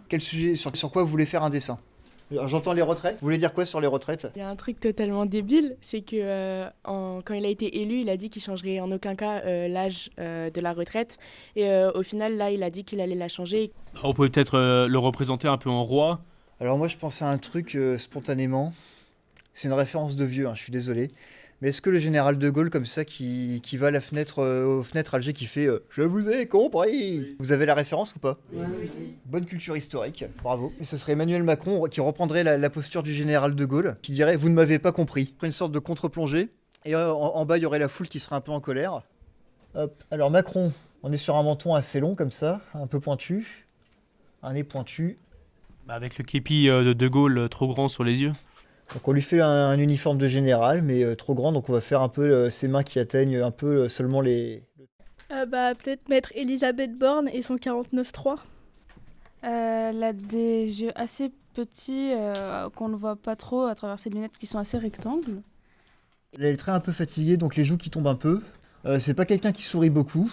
Quel sujet, sur quoi vous voulez faire un dessin? Alors, j'entends les retraites. Vous voulez dire quoi sur les retraites? Il y a un truc totalement débile, c'est que quand il a été élu, il a dit qu'il changerait en aucun cas l'âge de la retraite. Et au final, là, il a dit qu'il allait la changer. On peut peut-être le représenter un peu en roi. Alors moi je pensais à un truc spontanément. C'est une référence de vieux, hein, je suis désolé. Mais est-ce que le général de Gaulle comme ça qui va à la fenêtre, aux fenêtres Alger qui fait Je vous ai compris oui. Vous avez la référence ou pas? Oui. Bonne culture historique, bravo. Et ce serait Emmanuel Macron qui reprendrait la posture du général de Gaulle, qui dirait Vous ne m'avez pas compris. Une sorte de contre-plongée. Et en bas il y aurait la foule qui serait un peu en colère. Hop. Alors Macron, on est sur un menton assez long comme ça, un peu pointu. Un nez pointu. Avec le képi de Gaulle trop grand sur les yeux. Donc on lui fait un uniforme de général, mais trop grand, donc on va faire un peu ses mains qui atteignent un peu seulement les... Peut-être mettre Elisabeth Borne et son 49.3. Elle a des yeux assez petits qu'on ne voit pas trop à travers ses lunettes qui sont assez rectangles. Elle est très un peu fatiguée, donc les joues qui tombent un peu. C'est pas quelqu'un qui sourit beaucoup.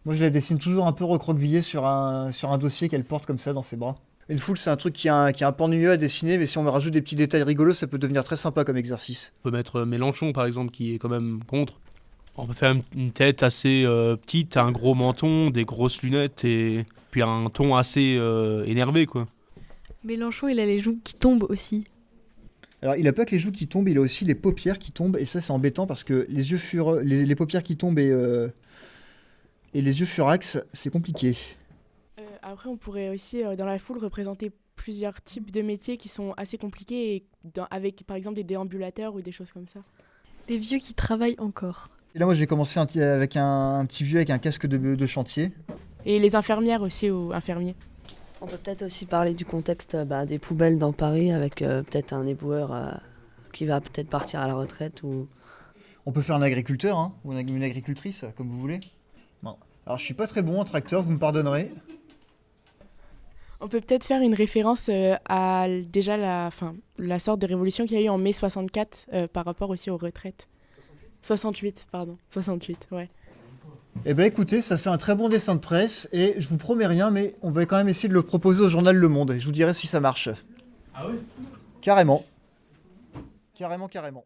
Moi je la dessine toujours un peu recroquevillée sur un dossier qu'elle porte comme ça dans ses bras. Une foule, c'est un truc qui est un peu ennuyeux à dessiner, mais si on me rajoute des petits détails rigolos, ça peut devenir très sympa comme exercice. On peut mettre Mélenchon, par exemple, qui est quand même contre. On peut faire une tête assez petite, un gros menton, des grosses lunettes, et puis un ton assez énervé, quoi. Mélenchon, il a les joues qui tombent aussi. Alors, il a pas que les joues qui tombent, il a aussi les paupières qui tombent, et ça, c'est embêtant, parce que les paupières qui tombent et les yeux furax, c'est compliqué. Après, on pourrait aussi, dans la foule, représenter plusieurs types de métiers qui sont assez compliqués, et avec par exemple des déambulateurs ou des choses comme ça. Des vieux qui travaillent encore. Et là, moi, j'ai commencé avec un petit vieux avec un casque de chantier. Et les infirmières aussi, ou infirmiers. On peut peut-être aussi parler du contexte des poubelles dans Paris, avec peut-être un éboueur qui va peut-être partir à la retraite. Ou... On peut faire un agriculteur, hein, ou une agricultrice, comme vous voulez. Bon. Alors, je suis pas très bon en tracteur, vous me pardonnerez. On peut peut-être faire une référence à déjà la sorte de révolution qu'il y a eu en mai 64 par rapport aussi aux retraites. 68, pardon. 68, ouais. Eh ben écoutez, ça fait un très bon dessin de presse et je vous promets rien, mais on va quand même essayer de le proposer au journal Le Monde et je vous dirai si ça marche. Ah oui? Carrément. Carrément.